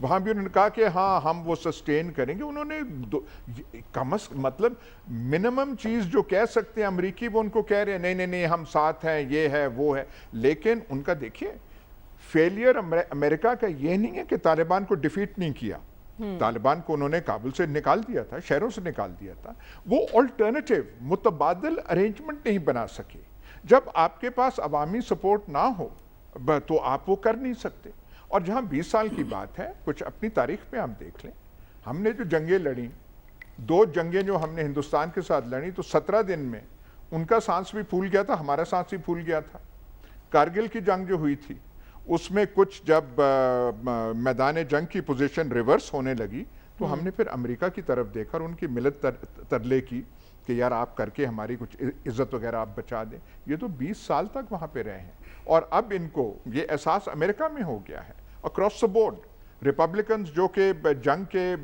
وہاں بھی انہوں نے کہا کہ ہاں ہم وہ سسٹین کریں گے. انہوں نے مطلب منیمم چیز جو کہہ سکتے ہیں امریکی وہ ان کو کہہ رہے ہیں نہیں نہیں نہیں ہم ساتھ ہیں, یہ ہے وہ ہے. لیکن ان کا دیکھیے فیلئر امریکہ کا یہ نہیں ہے کہ طالبان کو ڈیفیٹ نہیں کیا. طالبان کو انہوں نے کابل سے نکال دیا تھا, شہروں سے نکال دیا تھا. وہ آلٹرنیٹیو متبادل ارینجمنٹ نہیں بنا سکے. جب آپ کے پاس عوامی سپورٹ نہ ہو تو آپ وہ کر نہیں سکتے. اور جہاں 20 سال کی بات ہے, کچھ اپنی تاریخ میں آپ دیکھ لیں, ہم نے جو جنگیں لڑیں, 2 جنگیں جو ہم نے ہندوستان کے ساتھ لڑیں تو 17 دن میں ان کا سانس بھی پھول گیا تھا, ہمارا سانس بھی پھول گیا تھا. کارگل کی جنگ جو ہوئی تھی اس میں کچھ جب میدان جنگ کی پوزیشن ریورس ہونے لگی تو ہم نے پھر امریکہ کی طرف دیکھا اور ان کی ملت ترلے کی کہ یار آپ کر کے ہماری کچھ عزت وغیرہ آپ بچا دیں. یہ تو 20 سال تک وہاں پہ رہے ہیں اور اب ان کو یہ احساس امریکہ میں ہو گیا ہے اکراس دا بورڈ. ریپبلکنز جو کہ جنگ کے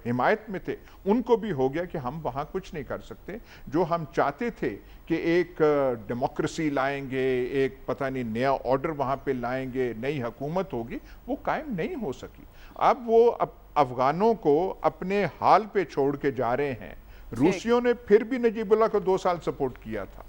حمایت میں تھے ان کو بھی ہو گیا کہ ہم وہاں کچھ نہیں کر سکتے. جو ہم چاہتے تھے کہ ایک ڈیموکریسی لائیں گے, ایک پتہ نہیں نیا آرڈر وہاں پہ لائیں گے, نئی حکومت ہوگی, وہ قائم نہیں ہو سکی. اب وہ افغانوں کو اپنے حال پہ چھوڑ کے جا رہے ہیں. روسیوں نے پھر بھی نجیب اللہ کو 2 سال سپورٹ کیا تھا,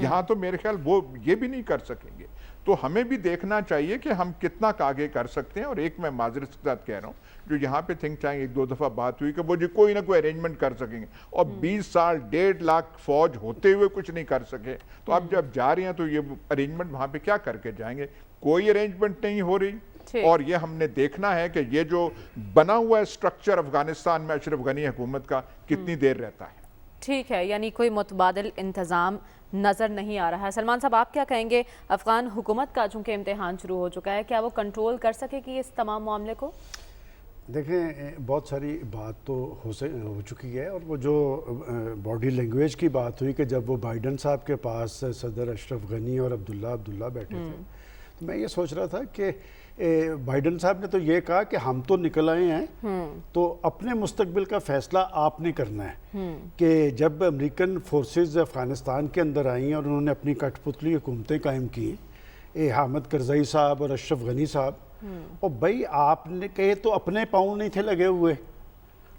یہاں تو میرے خیال وہ یہ بھی نہیں کر سکیں گے. تو ہمیں بھی دیکھنا چاہیے کہ ہم کتنا آگے کر سکتے ہیں. اور ایک میں معذرت کے ساتھ کہہ رہا ہوں جو یہاں پہ تھنک ٹینک 1-2 دفعہ بات ہوئی کہ وہ کوئی نہ کوئی ارینجمنٹ کر سکیں گے, اور 20 سال 1.5 لاکھ فوج ہوتے ہوئے کچھ نہیں کر سکے. تو اب جب جا رہے ہیں تو یہ ارینجمنٹ وہاں پہ کیا کر کے جائیں گے؟ کوئی ارینجمنٹ نہیں ہو رہی. اور یہ ہم نے دیکھنا ہے کہ یہ جو بنا ہوا ہے اسٹرکچر افغانستان میں اشرف غنی حکومت کا کتنی دیر رہتا ہے. ٹھیک ہے, یعنی کوئی متبادل انتظام نظر نہیں آ رہا ہے. سلمان صاحب آپ کیا کہیں گے, افغان حکومت کا چونکہ امتحان شروع ہو چکا ہے, کیا وہ کنٹرول کر سکے گی اس تمام معاملے کو؟ دیکھیں بہت ساری بات تو ہو چکی ہے, اور وہ جو باڈی لینگویج کی بات ہوئی کہ جب وہ بائیڈن صاحب کے پاس صدر اشرف غنی اور عبداللہ بیٹھے تھے تو میں یہ سوچ رہا تھا کہ بائیڈن صاحب نے تو یہ کہا کہ ہم تو نکل آئے ہیں تو اپنے مستقبل کا فیصلہ آپ نے کرنا ہے. کہ جب امریکن فورسز افغانستان کے اندر آئیں اور انہوں نے اپنی کٹ پتلی حکومتیں قائم کی, حامد کرزئی صاحب اور اشرف غنی صاحب, اور بھائی آپ نے کہے تو اپنے پاؤں نہیں تھے لگے ہوئے,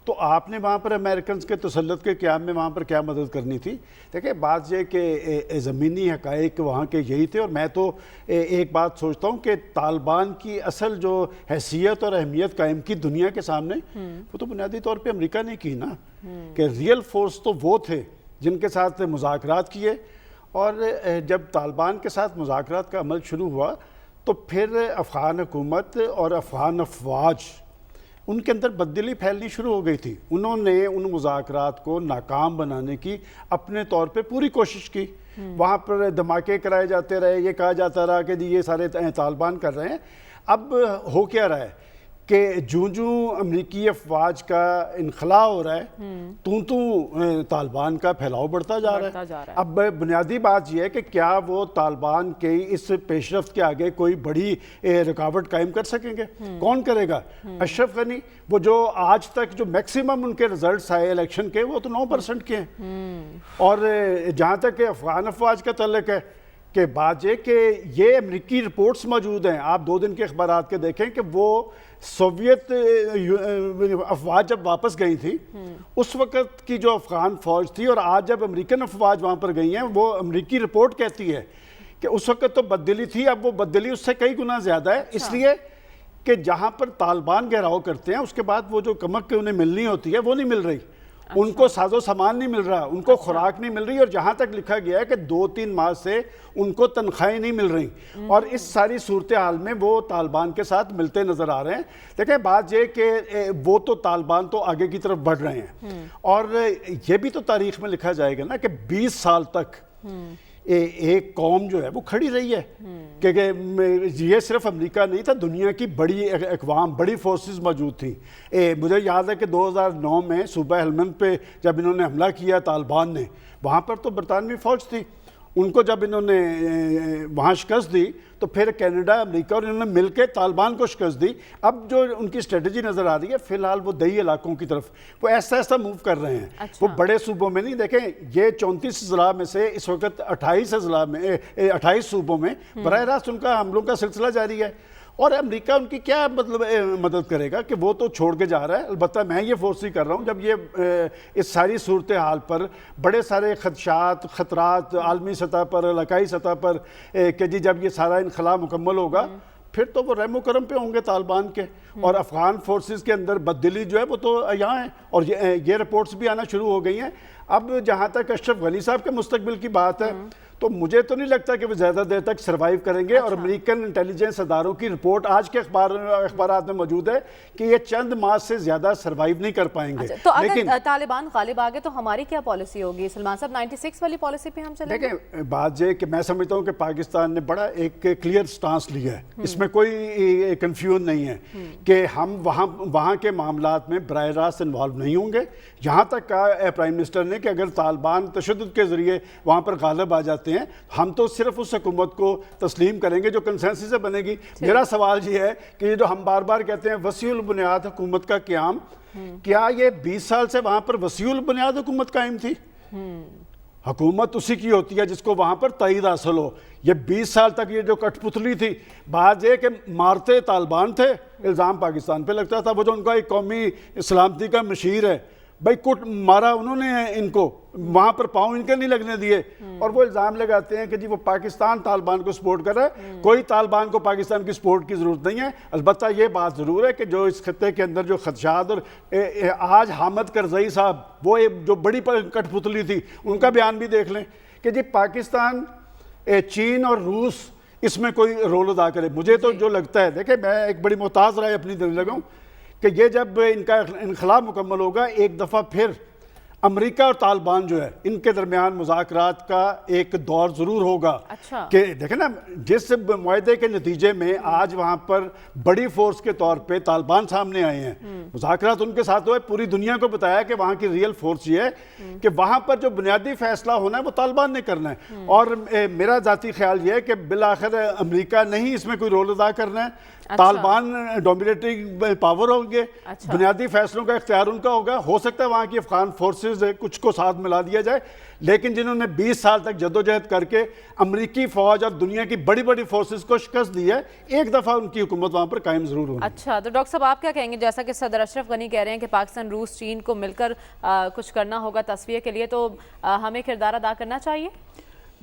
تو آپ نے وہاں پر امریکنز کے تسلط کے قیام میں وہاں پر کیا مدد کرنی تھی؟ دیکھیں بات یہ کہ زمینی حقائق وہاں کے یہی تھے. اور میں تو ایک بات سوچتا ہوں کہ طالبان کی اصل جو حیثیت اور اہمیت قائم کی دنیا کے سامنے, وہ تو بنیادی طور پہ امریکہ نے کی نا. کہ ریئل فورس تو وہ تھے جن کے ساتھ مذاکرات کیے, اور جب طالبان کے ساتھ مذاکرات کا عمل شروع ہوا تو پھر افغان حکومت اور افغان افواج ان کے اندر بددلی پھیلنی شروع ہو گئی تھی. انہوں نے ان مذاکرات کو ناکام بنانے کی اپنے طور پہ پوری کوشش کی. وہاں پر دھماکے کرائے جاتے رہے, یہ کہا جاتا رہا کہ یہ سارے طالبان کر رہے ہیں. اب ہو کیا رہا ہے کہ جوں امریکی افواج کا انخلاء ہو رہا ہے تو طالبان کا پھیلاؤ بڑھتا جا رہا ہے. اب بنیادی بات یہ ہے کہ کیا وہ طالبان کے اس پیش رفت کے آگے کوئی بڑی رکاوٹ قائم کر سکیں گے؟ کون کرے گا؟ اشرف غنی, وہ جو آج تک جو میکسیمم ان کے رزلٹس آئے الیکشن کے, وہ تو 9% کے ہیں. اور جہاں تک کہ افغان افواج کا تعلق ہے کہ بات یہ کہ یہ امریکی رپورٹس موجود ہیں, آپ 2 دن کے اخبارات کے دیکھیں کہ وہ سوویت افواج جب واپس گئی تھی اس وقت کی جو افغان فوج تھی, اور آج جب امریکن افواج وہاں پر گئی ہیں, وہ امریکی رپورٹ کہتی ہے کہ اس وقت تو بددلی تھی, اب وہ بددلی اس سے کئی گنا زیادہ ہے. اس لیے کہ جہاں پر طالبان گھیراؤ کرتے ہیں اس کے بعد وہ جو کمک انہیں ملنی ہوتی ہے وہ نہیں مل رہی, ان کو ساز و سامان نہیں مل رہا, ان کو خوراک نہیں مل رہی, اور جہاں تک لکھا گیا ہے کہ 2-3 ماہ سے ان کو تنخواہیں نہیں مل رہی, اور اس ساری صورتحال میں وہ طالبان کے ساتھ ملتے نظر آ رہے ہیں. دیکھیں بات یہ کہ وہ تو طالبان تو آگے کی طرف بڑھ رہے ہیں, اور یہ بھی تو تاریخ میں لکھا جائے گا نا کہ 20 سال تک ایک قوم جو ہے وہ کھڑی رہی ہے. کہ یہ صرف امریکہ نہیں تھا, دنیا کی بڑی اقوام, بڑی فورسز موجود تھیں. مجھے یاد ہے کہ 2009 میں صوبہ ہلمند پہ جب انہوں نے حملہ کیا طالبان نے, وہاں پر تو برطانوی فوج تھی. ان کو جب انہوں نے وہاں شکست دی تو پھر کینیڈا, امریکہ اور انہوں نے مل کے طالبان کو شکست دی. اب جو ان کی اسٹریٹجی نظر آ رہی ہے فی الحال وہ دیہی علاقوں کی طرف وہ ایسا موو کر رہے ہیں. وہ بڑے صوبوں میں نہیں. دیکھیں یہ 34 اضلاع میں سے اس وقت 28 صوبوں میں براہ راست ان کا حملوں کا سلسلہ جاری ہے. اور امریکہ ان کی کیا مطلب مدد کرے گا کہ وہ تو چھوڑ کے جا رہا ہے. البتہ میں یہ فورسی کر رہا ہوں جب یہ اس ساری صورتحال پر بڑے سارے خدشات خطرات عالمی سطح پر علاقائی سطح پر کہ جی جب یہ سارا انخلا مکمل ہوگا پھر تو وہ رحم و کرم پہ ہوں گے طالبان کے, اور افغان فورسز کے اندر بددلی جو ہے وہ تو یہاں ہے, اور یہ رپورٹس بھی آنا شروع ہو گئی ہیں. اب جہاں تک اشرف غنی صاحب کے مستقبل کی بات ہے تو مجھے تو نہیں لگتا کہ وہ زیادہ دیر تک سروائیو کریں گے. اور امریکن انٹیلیجنس اداروں کی رپورٹ آج کے اخبارات میں موجود ہے کہ یہ چند ماہ سے زیادہ سروائیو نہیں کر پائیں گے. تو اگر طالبان غالب آگے تو ہماری کیا پالیسی ہوگی سلمان صاحب؟ 96 والی پالیسی پہ ہم چلیں گے؟ دیکھیں بات یہ کہ میں سمجھتا ہوں کہ پاکستان نے بڑا ایک کلیئر سٹانس لیا ہے, اس میں کوئی کنفیوژن نہیں ہے کہ ہم وہاں کے معاملات میں براہ راست انوالو نہیں ہوں گے. یہاں تک کہا پرائم منسٹر نے کہ اگر طالبان تشدد کے ذریعے وہاں پر غالب آ جاتے ہیں ہم تو صرف اس حکومت کو تسلیم کریں گے جو کنسنسس سے بنے گی. میرا سوال یہ ہے کہ یہ جو ہم بار بار کہتے ہیں وسیع البنیاد حکومت کا قیام, کیا یہ 20 سال سے وہاں پر وسیع البنیاد حکومت قائم تھی؟ حکومت اسی کی ہوتی ہے جس کو وہاں پر تائید حاصل ہو. یہ 20 سال تک یہ جو کٹ پتلی تھی, بات یہ کہ مارتے طالبان تھے, الزام پاکستان پہ لگتا تھا. وہ جو ان کا ایک قومی سلامتی کا مشیر ہے, بھائی کٹ مارا انہوں نے ان کو, وہاں پر پاؤں ان کے نہیں لگنے دیے, اور وہ الزام لگاتے ہیں کہ جی وہ پاکستان طالبان کو سپورٹ کر رہا ہے. کوئی طالبان کو پاکستان کی سپورٹ کی ضرورت نہیں ہے. البتہ یہ بات ضرور ہے کہ جو اس خطے کے اندر جو خدشات, اور آج حامد کرزئی صاحب وہ جو بڑی کٹ پتلی تھی ان کا بیان بھی دیکھ لیں کہ جی پاکستان چین اور روس اس میں کوئی رول ادا کرے. مجھے تو جو لگتا ہے, دیکھیں میں ایک بڑی محتاط رائے اپنی دل لگاؤں کہ یہ جب ان کا انخلا مکمل ہوگا ایک دفعہ پھر امریکہ اور طالبان جو ہے ان کے درمیان مذاکرات کا ایک دور ضرور ہوگا. کہ دیکھیں نا جس معاہدے کے نتیجے میں آج وہاں پر بڑی فورس کے طور پہ طالبان سامنے آئے ہیں, مذاکرات ان کے ساتھ ہوئے, پوری دنیا کو بتایا کہ وہاں کی ریئل فورس یہ ہے کہ وہاں پر جو بنیادی فیصلہ ہونا ہے وہ طالبان نے کرنا ہے. اور میرا ذاتی خیال یہ ہے کہ بالآخر امریکہ نہیں اس میں کوئی رول ادا کرنا ہے, طالبان ڈومینیٹنگ پاور ہوں گے, بنیادی فیصلوں کا اختیار ان کا ہوگا. ہو سکتا ہے وہاں کی افغان فورسز کچھ کو ساتھ ملا دیا جائے, لیکن جنہوں نے 20 سال تک جدوجہد کر کے امریکی فوج اور دنیا کی بڑی بڑی فورسز کو شکست دی ہے, ایک دفعہ ان کی حکومت وہاں پر قائم ضرور ہوگی. اچھا, تو ڈاکٹر صاحب آپ کیا کہیں گے, جیسا کہ صدر اشرف غنی کہہ رہے ہیں کہ پاکستان روس چین کو مل کر کچھ کرنا ہوگا تصفیہ کے لیے, تو ہمیں کردار ادا کرنا چاہیے؟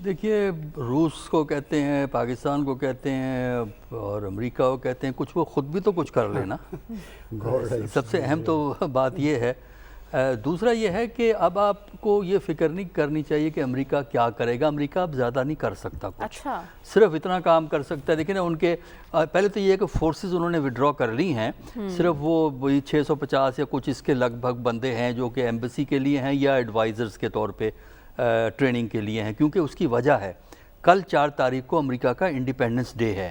دیکھیے روس کو کہتے ہیں, پاکستان کو کہتے ہیں, اور امریکہ کو کہتے ہیں, کچھ وہ خود بھی تو کچھ کر لینا. سب سے اہم تو بات یہ ہے. دوسرا یہ ہے کہ اب آپ کو یہ فکر نہیں کرنی چاہیے کہ امریکہ کیا کرے گا. امریکہ اب زیادہ نہیں کر سکتا کچھ. اچھا, صرف اتنا کام کر سکتا ہے. دیکھیں نا ان کے پہلے تو یہ ہے کہ فورسز انہوں نے وڈرا کر لی ہیں, صرف وہ 650 یا کچھ اس کے لگ بھگ بندے ہیں جو کہ ایمبیسی کے لیے ہیں یا ایڈوائزرز کے طور پہ ٹریننگ کے لیے ہیں. کیونکہ اس کی وجہ ہے کل 4 تاریخ کو امریکہ کا انڈیپینڈنس ڈے ہے,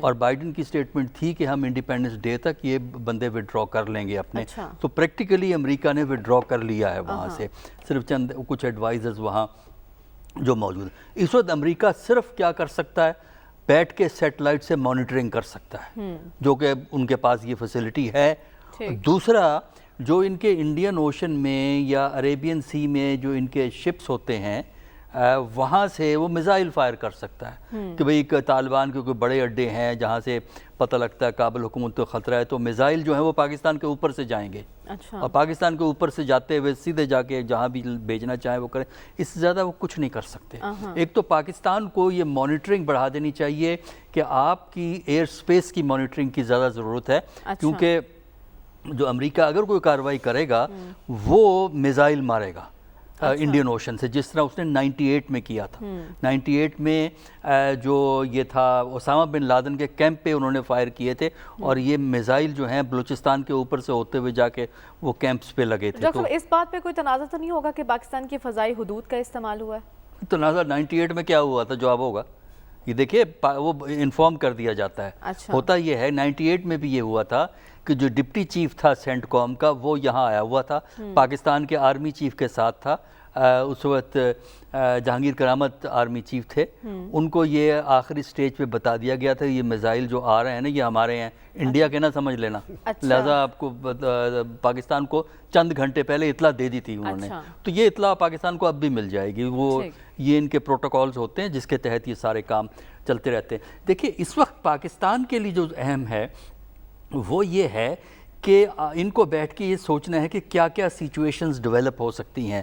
اور بائیڈن کی سٹیٹمنٹ تھی کہ ہم انڈیپینڈنس ڈے تک یہ بندے وڈرا کر لیں گے اپنے. تو پریکٹیکلی امریکہ نے وڈرا کر لیا ہے وہاں سے, صرف چند کچھ ایڈوائزرز وہاں جو موجود ہیں. اس وقت امریکہ صرف کیا کر سکتا ہے, بیٹھ کے سیٹلائٹ سے مانیٹرنگ کر سکتا ہے, جو کہ ان کے پاس یہ فیسلٹی ہے. دوسرا جو ان کے انڈین اوشن میں یا عریبین سی میں جو ان کے شپس ہوتے ہیں وہاں سے وہ میزائل فائر کر سکتا ہے کہ بھئی طالبان کے کوئی بڑے اڈے ہیں جہاں سے پتہ لگتا ہے کابل حکومت کو خطرہ ہے, تو میزائل جو ہیں وہ پاکستان کے اوپر سے جائیں گے. اور پاکستان کے اوپر سے جاتے ہوئے سیدھے جا کے جہاں بھی بھیجنا چاہیں وہ کریں. اس سے زیادہ وہ کچھ نہیں کر سکتے. ایک تو پاکستان کو یہ مانیٹرنگ بڑھا دینی چاہیے کہ آپ کی ایئر سپیس کی مانیٹرنگ کی زیادہ ضرورت ہے, کیونکہ جو امریکہ اگر کوئی کارروائی کرے گا وہ میزائل مارے گا انڈین اوشن سے, جس طرح اس نے 98 میں کیا تھا. 98 میں جو یہ تھا اسامہ بن لادن کے کیمپ پہ انہوں نے فائر کیے تھے, اور یہ میزائل جو ہیں بلوچستان کے اوپر سے ہوتے ہوئے جا کے وہ کیمپس پہ لگے تھے. ڈاکٹر اس بات پہ کوئی تنازع تو نہیں ہوگا کہ پاکستان کی فضائی حدود کا استعمال ہوا ہے؟ تنازع 98 میں کیا ہوا تھا جو اب ہوگا, یہ دیکھیے وہ انفارم کر دیا جاتا ہے. ہوتا یہ ہے 98 میں بھی یہ ہوا تھا کہ جو ڈپٹی چیف تھا سینٹ کام کا وہ یہاں آیا ہوا تھا, پاکستان کے آرمی چیف کے ساتھ تھا. اس وقت جہانگیر کرامت آرمی چیف تھے, ان کو یہ آخری سٹیج پہ بتا دیا گیا تھا یہ میزائل جو آ رہے ہیں نا یہ ہمارے ہیں, انڈیا کے نہ سمجھ لینا. لہذا آپ کو پاکستان کو چند گھنٹے پہلے اطلاع دے دی تھی انہوں نے, تو یہ اطلاع پاکستان کو اب بھی مل جائے گی. وہ یہ ان کے پروٹوکولز ہوتے ہیں جس کے تحت یہ سارے کام چلتے رہتے ہیں. دیکھیے اس وقت پاکستان کے لیے جو اہم ہے وہ یہ ہے کہ ان کو بیٹھ کے یہ سوچنا ہے کہ کیا کیا سچویشنز ڈیولپ ہو سکتی ہیں.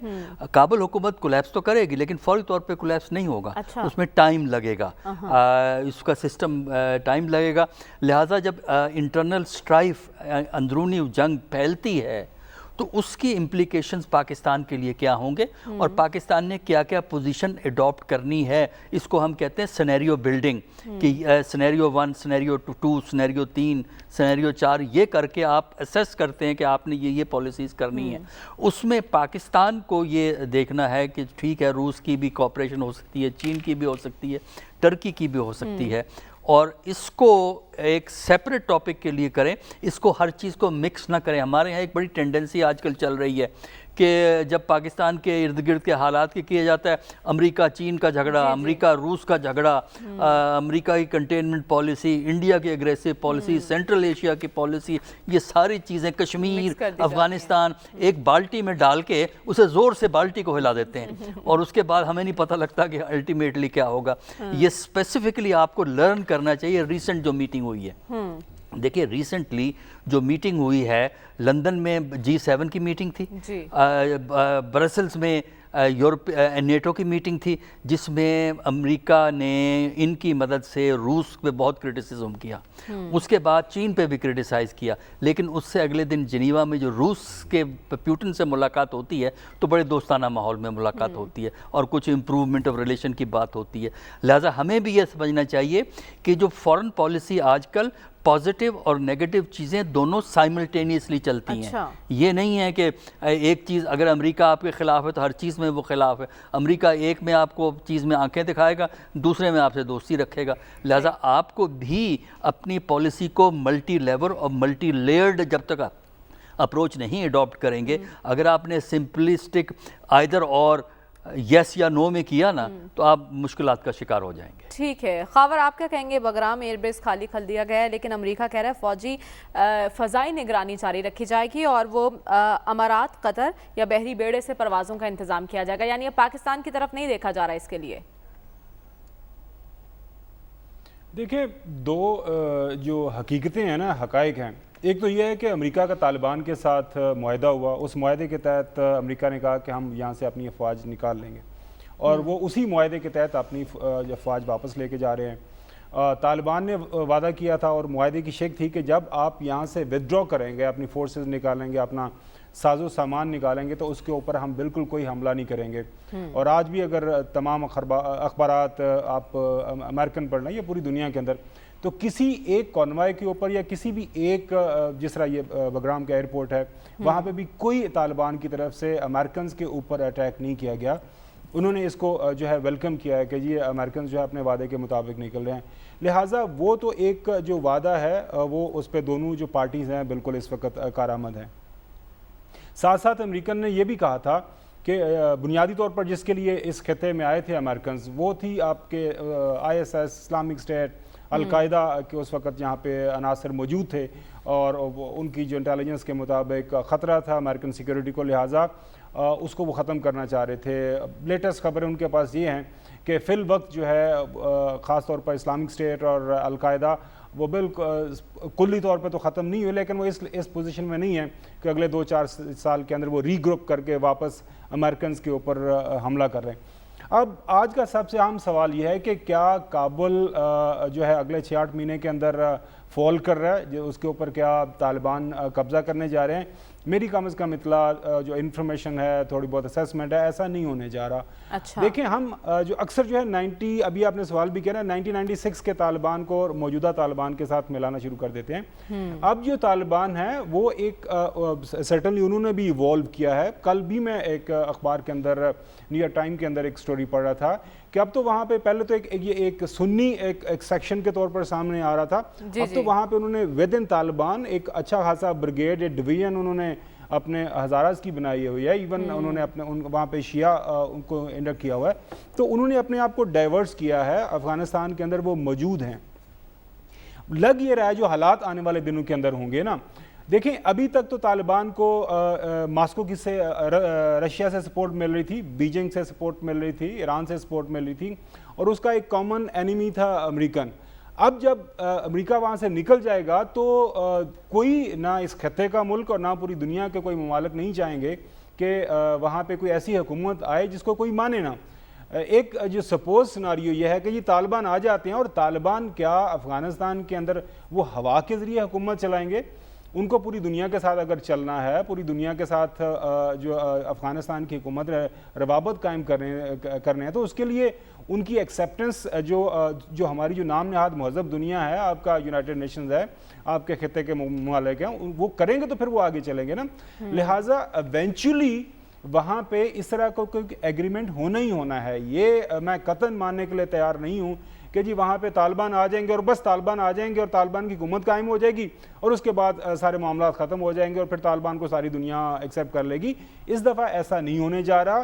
کابل حکومت کولیپس تو کرے گی لیکن فوری طور پہ کولیپس نہیں ہوگا. اس میں ٹائم لگے گا, اس کا سسٹم ٹائم لگے گا. لہٰذا جب انٹرنل سٹرائف, اندرونی جنگ پھیلتی ہے تو اس کی امپلیکیشنز پاکستان کے لیے کیا ہوں گے اور پاکستان نے کیا کیا پوزیشن اڈاپٹ کرنی ہے. اس کو ہم کہتے ہیں سینیریو بلڈنگ, کہ سینیریو 1, سینیریو 2, سینیریو 3, سینیریو 4, یہ کر کے آپ اسیس کرتے ہیں کہ آپ نے یہ پالیسیز کرنی ہیں. اس میں پاکستان کو یہ دیکھنا ہے کہ ٹھیک ہے روس کی بھی کوآپریشن ہو سکتی ہے, چین کی بھی ہو سکتی ہے, ٹرکی کی بھی ہو سکتی ہے, اور اس کو ایک سیپریٹ ٹاپک کے لیے کریں, اس کو ہر چیز کو مکس نہ کریں. ہمارے یہاں ایک بڑی ٹینڈنسی آج کل چل رہی ہے کہ جب پاکستان کے ارد گرد کے حالات کی کیا جاتا ہے, امریکہ چین کا جھگڑا, امریکہ روس کا جھگڑا, امریکہ کی کنٹینمنٹ پالیسی, انڈیا کی اگریسو پالیسی, سینٹرل ایشیا کی پالیسی, یہ ساری چیزیں کشمیر, افغانستان ایک بالٹی میں ڈال کے اسے زور سے بالٹی کو ہلا دیتے ہیں اور اس کے بعد ہمیں نہیں پتہ لگتا کہ الٹیمیٹلی کیا ہوگا. یہ اسپیسیفکلی آپ کو لرن کرنا چاہیے. ریسنٹ جو میٹنگ ہوئی ہے, دیکھیے ریسنٹلی جو میٹنگ ہوئی ہے لندن میں G7 کی میٹنگ تھی, برسلز میں یورپ نیٹو کی میٹنگ تھی, جس میں امریکہ نے ان کی مدد سے روس پہ بہت کرٹیسزم کیا, اس کے بعد چین پہ بھی کرٹیسائز کیا, لیکن اس سے اگلے دن جنیوا میں جو روس کے پیوٹن سے ملاقات ہوتی ہے تو بڑے دوستانہ ماحول میں ملاقات ہوتی ہے اور کچھ امپروومنٹ آف ریلیشن کی بات ہوتی ہے. لہٰذا ہمیں بھی یہ سمجھنا چاہیے کہ جو فارن پالیسی آج کل پازیٹیو اور نیگیٹو چیزیں دونوں سائملٹینیسلی چلتی ہیں. یہ نہیں ہے کہ ایک چیز اگر امریکہ آپ کے خلاف ہے تو ہر چیز میں وہ خلاف ہے. امریکہ ایک میں آپ کو چیز میں آنکھیں دکھائے گا, دوسرے میں آپ سے دوستی رکھے گا. لہٰذا آپ کو بھی اپنی پالیسی کو ملٹی لیور اور ملٹی لیئرڈ جب تک اپروچ نہیں اڈاپٹ کریں گے, اگر آپ نے سمپلسٹک آئدر اور یس یا نو میں کیا نا تو آپ مشکلات کا شکار ہو جائیں گے. ٹھیک ہے خاور, آپ کیا کہیں گے؟ بگرام ایئر بیس خالی کھل دیا گیا ہے لیکن امریکہ کہہ رہا ہے فوجی فضائی نگرانی جاری رکھی جائے گی اور وہ امارات, قطر یا بحری بیڑے سے پروازوں کا انتظام کیا جائے گا, یعنی اب پاکستان کی طرف نہیں دیکھا جا رہا اس کے لیے. دیکھیں دو جو حقیقتیں ہیں نا, حقائق ہیں. ایک تو یہ ہے کہ امریکہ کا طالبان کے ساتھ معاہدہ ہوا, اس معاہدے کے تحت امریکہ نے کہا کہ ہم یہاں سے اپنی افواج نکال لیں گے اور وہ اسی معاہدے کے تحت اپنی افواج واپس لے کے جا رہے ہیں. طالبان نے وعدہ کیا تھا اور معاہدے کی شک تھی کہ جب آپ یہاں سے ودرا کریں گے, اپنی فورسز نکالیں گے, اپنا ساز و سامان نکالیں گے تو اس کے اوپر ہم بالکل کوئی حملہ نہیں کریں گے. اور آج بھی اگر تمام اخبارات آپ امریکن پڑھ لیں یا پوری دنیا کے اندر, تو کسی ایک کانوائے کے اوپر یا کسی بھی ایک, جس طرح یہ بگرام کا ایئرپورٹ ہے, وہاں پہ بھی کوئی طالبان کی طرف سے امریکنز کے اوپر اٹیک نہیں کیا گیا. انہوں نے اس کو جو ہے ویلکم کیا ہے کہ یہ امریکنز جو ہے اپنے وعدے کے مطابق نکل رہے ہیں. لہٰذا وہ تو ایک جو وعدہ ہے وہ اس پہ دونوں جو پارٹیز ہیں بالکل اس وقت کارآمد ہیں. ساتھ ساتھ امریکن نے یہ بھی کہا تھا کہ بنیادی طور پر جس کے لیے اس خطے میں آئے تھے امریکنز, وہ تھی آپ کے ISS, اسلامک اسٹیٹ, القاعدہ کے اس وقت یہاں پہ عناصر موجود تھے اور ان کی جو انٹیلیجنس کے مطابق خطرہ تھا امریکن سیکیورٹی کو, لہٰذا اس کو وہ ختم کرنا چاہ رہے تھے. لیٹسٹ خبریں ان کے پاس یہ ہیں کہ فی الوقت جو ہے خاص طور پر اسلامک اسٹیٹ اور القاعدہ وہ بالکل کلی طور پہ تو ختم نہیں ہوئے, لیکن وہ اس پوزیشن میں نہیں ہے کہ اگلے 2-4 سال کے اندر وہ ری گروپ کر کے واپس امریکنز کے اوپر حملہ کر رہے ہیں. اب آج کا سب سے اہم سوال یہ ہے کہ کیا کابل جو ہے اگلے 6-8 مہینے کے اندر فال کر رہا ہے, اس کے اوپر کیا طالبان قبضہ کرنے جا رہے ہیں؟ میری کم از کم اطلاع جو انفارمیشن ہے, تھوڑی بہت اسیسمنٹ ہے, ایسا نہیں ہونے جا رہا. دیکھیں ہم جو اکثر جو ہے ابھی آپ نے سوال بھی کیا نا, 1996 کے طالبان کو اور موجودہ طالبان کے ساتھ ملانا شروع کر دیتے ہیں. اب جو طالبان ہیں وہ ایک سرٹنلی انہوں نے بھی ایوالو کیا ہے. کل بھی میں ایک اخبار کے اندر, نیو یارک ٹائم کے اندر ایک سٹوری پڑھ رہا تھا کہ اب تو وہاں پہ پہلے تو ایک سنی ایک سیکشن کے طور پر سامنے آ رہا تھا, اب تو وہاں پہ انہوں نے ود ان طالبان ایک اچھا خاصا بریگیڈ یا ڈویژن انہوں نے اپنے ہزاراز کی بنائی ہوئی ہے. ایون انہوں نے اپنے وہاں پہ شیعہ ان کو انڈکٹ کیا ہوا ہے, تو انہوں نے اپنے آپ کو ڈائیورس کیا ہے. افغانستان کے اندر وہ موجود ہیں. لگ یہ رہا ہے جو حالات آنے والے دنوں کے اندر ہوں گے نا, دیکھیں ابھی تک تو طالبان کو ماسکو کی سے رشیا سے سپورٹ مل رہی تھی، بیجنگ سے سپورٹ مل رہی تھی، ایران سے سپورٹ مل رہی تھی، اور اس کا ایک کامن اینیمی تھا امریکن۔ اب جب امریکہ وہاں سے نکل جائے گا تو کوئی نہ اس خطے کا ملک اور نہ پوری دنیا کے کوئی ممالک نہیں چاہیں گے کہ وہاں پہ کوئی ایسی حکومت آئے جس کو کوئی مانے نہ۔ ایک جو سپوز سناریو یہ ہے کہ یہ طالبان آ جاتے ہیں، اور طالبان کیا افغانستان کے اندر وہ ہوا کے ذریعے حکومت چلائیں گے؟ ان کو پوری دنیا کے ساتھ اگر چلنا ہے، پوری دنیا کے ساتھ جو افغانستان کی حکومت روابط قائم کرنے ہیں، تو اس کے لیے ان کی ایکسیپٹنس جو ہماری جو نام نہاد مہذب دنیا ہے، آپ کا یونائٹڈ نیشنز ہے، آپ کے خطے کے ممالک ہیں، وہ کریں گے تو پھر وہ آگے چلیں گے نا۔ لہٰذا ایونچولی وہاں پہ اس طرح کو کوئی ایگریمنٹ ہونا ہی ہونا ہے۔ یہ میں قطعاً ماننے کے لیے تیار نہیں ہوں کہ جی وہاں پہ طالبان آ جائیں گے اور بس طالبان آ جائیں گے اور طالبان کی حکومت قائم ہو جائے گی اور اس کے بعد سارے معاملات ختم ہو جائیں گے اور پھر طالبان کو ساری دنیا ایکسیپٹ کر لے گی۔ اس دفعہ ایسا نہیں ہونے جا رہا۔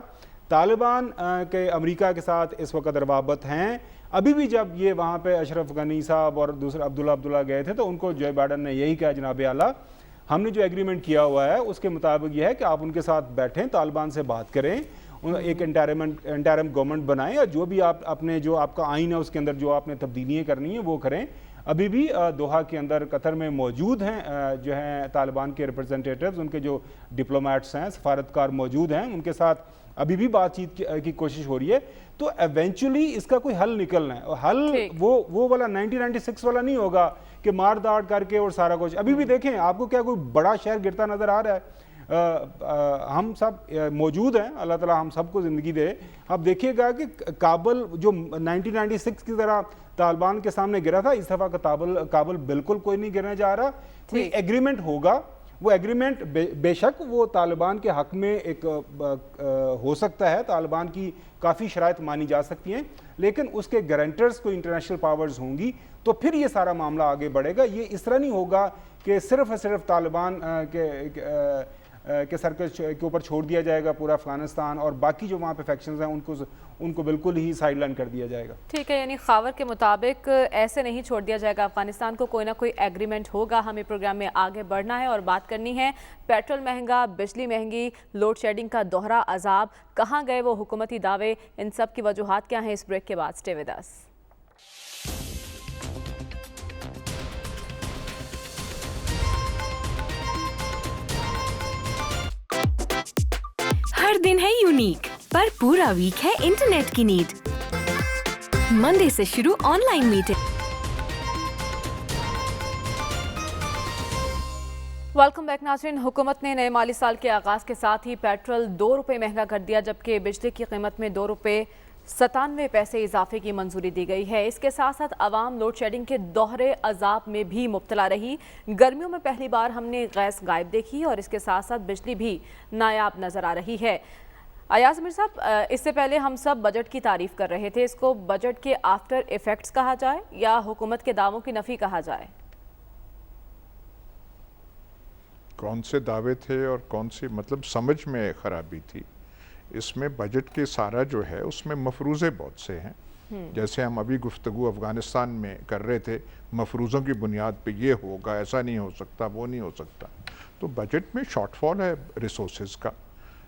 طالبان کے امریکہ کے ساتھ اس وقت روابط ہیں۔ ابھی بھی جب یہ وہاں پہ اشرف غنی صاحب اور دوسرے عبداللہ گئے تھے تو ان کو جو بائیڈن نے یہی کہا، جناب اعلیٰ ہم نے جو ایگریمنٹ کیا ہوا ہے اس کے مطابق یہ ہے کہ آپ ان کے ساتھ بیٹھیں، طالبان سے بات کریں، ایک انٹرم گورنمنٹ بنائیں، اور جو بھی اپنے جو آپ کا آئین ہے اس کے اندر جو آپ نے تبدیلیاں کرنی ہیں وہ کریں۔ ابھی بھی دوحہ کے اندر قطر میں موجود ہیں جو ہیں طالبان کے ریپرزنٹیٹیوز، ان کے جو ڈپلومیٹس ہیں، سفارتکار موجود ہیں، ان کے ساتھ ابھی بھی بات چیت کی کوشش ہو رہی ہے۔ تو ایونچولی اس کا کوئی حل نکلنا ہے، اور حل وہ والا 1996 والا نہیں ہوگا کہ مار داڑ کر کے اور سارا کچھ۔ ابھی بھی دیکھیں آپ کو کیا کوئی بڑا شہر گرتا نظر آ رہا ہے؟ ہم سب موجود ہیں، اللہ تعالیٰ ہم سب کو زندگی دے۔ آپ دیکھیے گا کہ کابل جو 1996 کی طرح طالبان کے سامنے گرا تھا، اس دفعہ کابل بالکل کوئی نہیں گرنے جا رہا۔ کوئی ایگریمنٹ ہوگا، وہ ایگریمنٹ بے شک وہ طالبان کے حق میں ایک ہو سکتا ہے، طالبان کی کافی شرائط مانی جا سکتی ہیں، لیکن اس کے گارنٹرز کوئی انٹرنیشنل پاورز ہوں گی تو پھر یہ سارا معاملہ آگے بڑھے گا۔ یہ اس طرح نہیں ہوگا کہ صرف طالبان کے سر کے اوپر چھوڑ دیا جائے گا پورا افغانستان، اور باقی جو وہاں پہ فیکشنز ہیں ان کو بالکل ہی سائیڈ لائن کر دیا جائے گا۔ ٹھیک ہے، یعنی خاور کے مطابق ایسے نہیں چھوڑ دیا جائے گا افغانستان کو، کوئی نہ کوئی ایگریمنٹ ہوگا۔ ہمیں پروگرام میں آگے بڑھنا ہے اور بات کرنی ہے پیٹرول مہنگا، بجلی مہنگی، لوڈ شیڈنگ کا دوہرا عذاب، کہاں گئے وہ حکومتی دعوے، ان سب کی وجوہات کیا ہیں؟ اس بریک کے بعد اسٹے ود اس۔ ہر دن ہے یونیک پر پورا ویک ہے انٹرنیٹ کی نیڈ۔ منڈے سے شروع on line meeting. Welcome back ناظرین۔ حکومت نے نئے مالی سال کے آغاز کے ساتھ ہی پیٹرول 2 روپے مہنگا کر دیا، جبکہ بجلی کی قیمت میں 2 روپے 97 پیسے اضافے کی منظوری دی گئی ہے۔ اس کے ساتھ ساتھ عوام لوڈ شیڈنگ کے دوہرے عذاب میں بھی مبتلا رہی۔ گرمیوں میں پہلی بار ہم نے گیس غائب دیکھی اور اس کے ساتھ ساتھ بجلی بھی نایاب نظر آ رہی ہے۔ ایاز امیر صاحب، اس سے پہلے ہم سب بجٹ کی تعریف کر رہے تھے، اس کو بجٹ کے آفٹر ایفیکٹس کہا جائے یا حکومت کے دعووں کی نفی کہا جائے؟ کون سے دعوے تھے اور کون سی مطلب سمجھ میں خرابی تھی اس میں؟ بجٹ کے سارا جو ہے اس میں مفروضے بہت سے ہیں، جیسے ہم ابھی گفتگو افغانستان میں کر رہے تھے، مفروضوں کی بنیاد پہ یہ ہوگا، ایسا نہیں ہو سکتا، وہ نہیں ہو سکتا۔ تو بجٹ میں شارٹ فال ہے ریسورسز کا،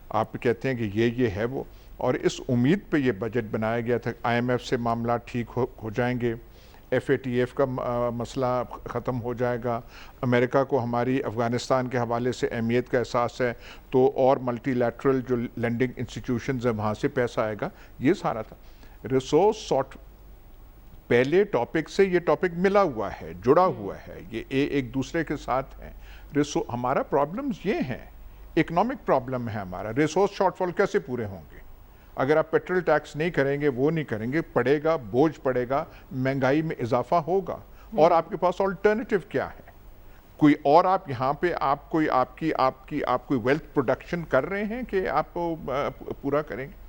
آپ کہتے ہیں کہ یہ ہے وہ، اور اس امید پہ یہ بجٹ بنایا گیا تھا آئی ایم ایف سے معاملات ٹھیک ہو جائیں گے، ایف اے ٹی ایف کا مسئلہ ختم ہو جائے گا، امریکہ کو ہماری افغانستان کے حوالے سے اہمیت کا احساس ہے تو اور ملٹی لیٹرل جو لینڈنگ انسٹیٹیوشنز ہیں وہاں سے پیسہ آئے گا، یہ سارا تھا۔ ریسورس سارٹ پہلے ٹاپک سے یہ ٹاپک ملا ہوا ہے، جڑا ہوا ہے، یہ ایک دوسرے کے ساتھ ہیں۔ ہمارا پرابلمز یہ ہیں، اکنامک پرابلم ہے ہمارا، ریسورس شارٹ فال کیسے پورے ہوں گے؟ اگر آپ پیٹرول ٹیکس نہیں کریں گے، وہ نہیں کریں گے، پڑے گا، بوجھ پڑے گا، مہنگائی میں اضافہ ہوگا، اور آپ کے پاس آلٹرنیٹیو کیا ہے؟ کوئی اور آپ یہاں پہ آپ کوئی ویلتھ پروڈکشن کر رہے ہیں کہ آپ پورا کریں گے؟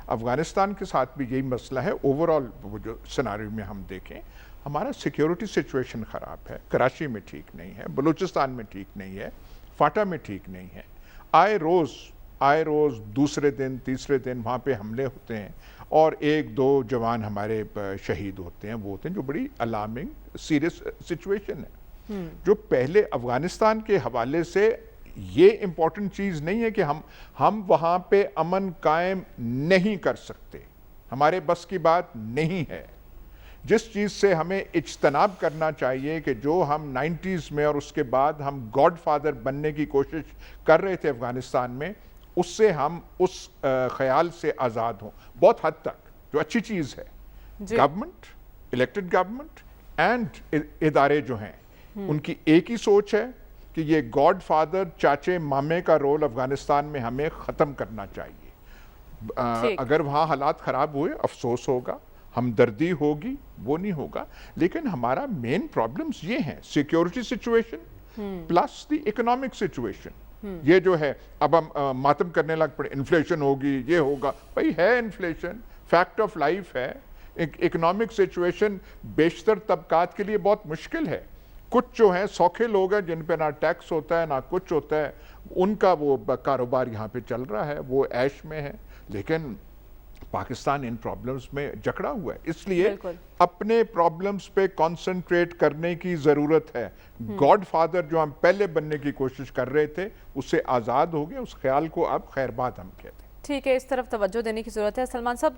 افغانستان کے ساتھ بھی یہی مسئلہ ہے۔ اوورآل وہ جو سیناریو میں ہم دیکھیں، ہمارا سیکیورٹی سچویشن خراب ہے، کراچی میں ٹھیک نہیں ہے، بلوچستان میں ٹھیک نہیں ہے، فاٹا میں ٹھیک نہیں ہے۔ آئے روز دوسرے دن تیسرے دن وہاں پہ حملے ہوتے ہیں اور 1-2 جوان ہمارے شہید ہوتے ہیں، وہ ہوتے ہیں جو بڑی الارمنگ سیریس سچویشن ہے۔ جو پہلے افغانستان کے حوالے سے یہ امپورٹنٹ چیز نہیں ہے کہ ہم وہاں پہ امن قائم نہیں کر سکتے، ہمارے بس کی بات نہیں ہے۔ جس چیز سے ہمیں اجتناب کرنا چاہیے کہ جو ہم 90s میں اور اس کے بعد ہم گاڈ فادر بننے کی کوشش کر رہے تھے افغانستان میں، اس سے ہم اس خیال سے آزاد ہوں بہت حد تک، جو اچھی چیز ہے۔ گورنمنٹ، الیکٹڈ گورنمنٹ اینڈ ادارے جو ہیں ان کی ایک ہی سوچ ہے کہ یہ گاڈ فادر چاچے مامے کا رول افغانستان میں ہمیں ختم کرنا چاہیے۔ اگر وہاں حالات خراب ہوئے افسوس ہوگا، ہمدردی ہوگی، وہ نہیں ہوگا، لیکن ہمارا مین پرابلمز یہ ہیں، security situation plus the economic situation. یہ جو ہے اب ہم ماتم کرنے لگ پڑے، انفلیشن ہوگی، یہ ہوگا، بھائی ہے انفلیشن، فیکٹ آف لائف ہے۔ اکنامک سچویشن بیشتر طبقات کے لیے بہت مشکل ہے۔ کچھ جو ہیں سوکھے لوگ ہیں جن پہ نہ ٹیکس ہوتا ہے نہ کچھ ہوتا ہے، ان کا وہ کاروبار یہاں پہ چل رہا ہے، وہ عیش میں ہے، لیکن پاکستان ان پرابلمز میں جکڑا ہوا ہے۔ اس لیے اپنے پرابلمز پہ کانسنٹریٹ کرنے کی ضرورت ہے۔ گاڈ فادر جو ہم پہلے بننے کی کوشش کر رہے تھے اس سے آزاد ہو گئے، اس خیال کو اب خیر بات ہم کہتے ہیں۔ ٹھیک ہے، اس طرف توجہ دینے کی ضرورت ہے۔ سلمان صاحب،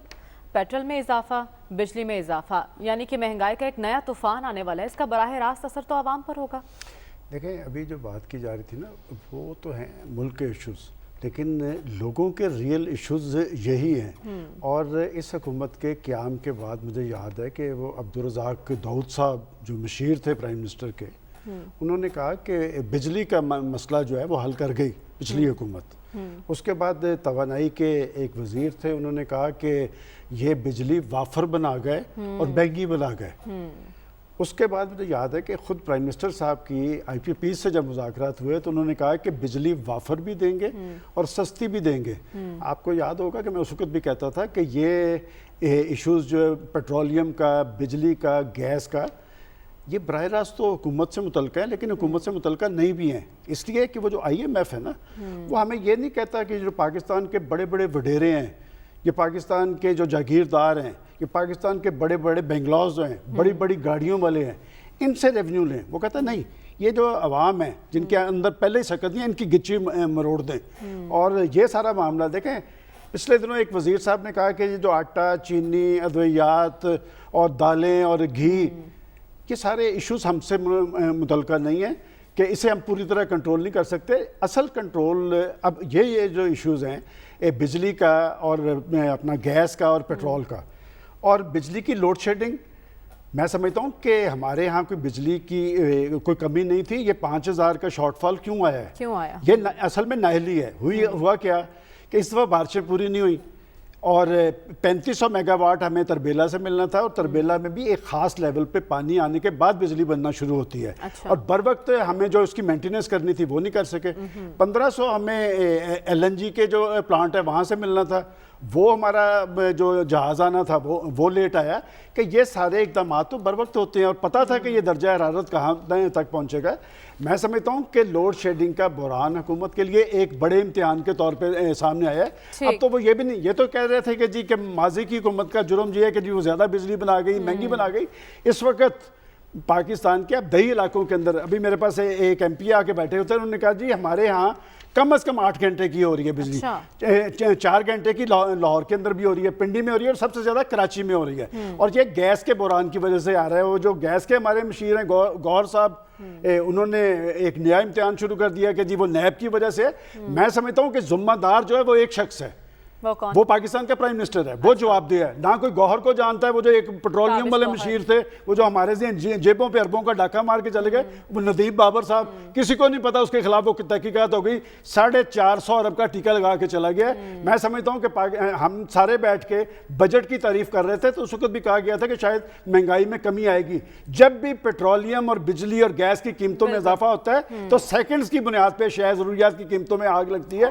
پیٹرول میں اضافہ، بجلی میں اضافہ، یعنی کہ مہنگائی کا ایک نیا طوفان آنے والا ہے، اس کا براہ راست اثر تو عوام پر ہوگا۔ دیکھیں ابھی جو بات کی جا رہی تھی نا وہ تو ہیں ملک کے ایشوز، لیکن لوگوں کے ریئل ایشوز یہی ہیں۔ اور اس حکومت کے قیام کے بعد مجھے یاد ہے کہ وہ عبدالرزاق داؤد صاحب جو مشیر تھے پرائم منسٹر کے، انہوں نے کہا کہ بجلی کا مسئلہ جو ہے وہ حل کر گئی پچھلی حکومت۔ اس کے بعد توانائی کے ایک وزیر تھے، انہوں نے کہا کہ یہ بجلی وافر بنا گئے اور مہنگی بنا گئے۔ اس کے بعد مجھے یاد ہے کہ خود پرائم منسٹر صاحب کی آئی پی پی سے جب مذاکرات ہوئے تو انہوں نے کہا کہ بجلی وافر بھی دیں گے اور سستی بھی دیں گے۔ آپ کو یاد ہوگا کہ میں اس وقت بھی کہتا تھا کہ یہ ایشوز جو پیٹرولیم کا، بجلی کا، گیس کا، یہ براہ راست تو حکومت سے متعلقہ ہے، لیکن حکومت سے متعلقہ نہیں بھی ہیں، اس لیے کہ وہ جو آئی ایم ایف ہے نا، وہ ہمیں یہ نہیں کہتا کہ جو پاکستان کے بڑے بڑے وڈیرے ہیں، یہ پاکستان کے جو جاگیردار ہیں، یہ پاکستان کے بڑے بڑے بنگلوز ہیں، بڑی بڑی گاڑیوں والے ہیں، ان سے ریونیو لیں۔ وہ کہتا ہے نہیں، یہ جو عوام ہیں جن کے اندر پہلے ہی سکت نہیں ہے، ان کی گچی مروڑ دیں۔ اور یہ سارا معاملہ دیکھیں، پچھلے دنوں ایک وزیر صاحب نے کہا کہ یہ جو آٹا، چینی، ادویات اور دالیں اور گھی، یہ سارے ایشوز ہم سے متعلقہ نہیں ہیں کہ اسے ہم پوری طرح کنٹرول نہیں کر سکتے۔ اصل کنٹرول اب یہ جو ایشوز ہیں بجلی کا اور اپنا گیس کا اور پیٹرول کا، اور بجلی کی لوڈ شیڈنگ، میں سمجھتا ہوں کہ ہمارے ہاں کوئی بجلی کی کوئی کمی نہیں تھی، یہ 5000 کا شارٹ فال کیوں آیا ہے؟ کیوں آیا؟ یہ اصل میں نااہلی ہے۔ ہوا کیا کہ اس دفعہ بارشیں پوری نہیں ہوئی، اور 3500 میگا واٹ ہمیں تربیلا سے ملنا تھا، اور تربیلا میں بھی ایک خاص لیول پہ پانی آنے کے بعد بجلی بننا شروع ہوتی ہے، اور بر وقت ہمیں جو اس کی مینٹیننس کرنی تھی وہ نہیں کر سکے۔ 1500 ہمیں ایل این جی کے جو پلانٹ ہے وہاں سے ملنا تھا، وہ ہمارا جو جہاز آنا تھا وہ لیٹ آیا۔ کہ یہ سارے اقدامات تو بر وقت ہوتے ہیں، اور پتہ تھا کہ یہ درجہ حرارت کہاں تک پہنچے گا۔ میں سمجھتا ہوں کہ لوڈ شیڈنگ کا بحران حکومت کے لیے ایک بڑے امتحان کے طور پہ سامنے آیا ہے۔ اب تو وہ یہ بھی نہیں، یہ تو کہہ رہے تھے کہ جی کہ ماضی کی حکومت کا جرم یہ ہے کہ جی وہ زیادہ بجلی بنا گئی، مہنگی بنا گئی۔ اس وقت پاکستان کے اب دیہی علاقوں کے اندر، ابھی میرے پاس ایک ایم پی آ کے بیٹھے ہوتے ہیں، انہوں نے کہا جی ہمارے ہاں کم از کم 8 گھنٹے کی ہو رہی ہے بجلی، 4 گھنٹے کی لاہور کے اندر بھی ہو رہی ہے، پنڈی میں ہو رہی ہے، اور سب سے زیادہ کراچی میں ہو رہی ہے۔ اور یہ گیس کے بحران کی وجہ سے آ رہا ہے۔ وہ جو گیس کے ہمارے مشیر ہیں گور صاحب، انہوں نے ایک نیا امتحان شروع کر دیا کہ جی وہ نیب کی وجہ سے۔ میں سمجھتا ہوں کہ ذمہ دار جو ہے وہ ایک شخص ہے، وہ پاکستان کا پرائم منسٹر ہے، وہ جواب دہ ہے۔ نہ کوئی گوہر کو جانتا ہے، وہ جو ایک پیٹرولیم والے مشیر تھے، وہ جو ہمارے جیبوں پہ اربوں کا ڈاکہ مار کے چلے گئے، وہ ندیب بابر صاحب، کسی کو نہیں پتا اس کے خلاف وہ تحقیقات ہو گئی، 450 ارب کا ٹیکہ لگا کے چلا گیا۔ میں سمجھتا ہوں کہ ہم سارے بیٹھ کے بجٹ کی تعریف کر رہے تھے تو اس وقت بھی کہا گیا تھا کہ شاید مہنگائی میں کمی آئے گی۔ جب بھی پیٹرولیم اور بجلی اور گیس کی قیمتوں میں اضافہ ہوتا ہے تو سیکنڈز کی بنیاد پہ شاید ضروریات کی قیمتوں میں آگ لگتی ہے۔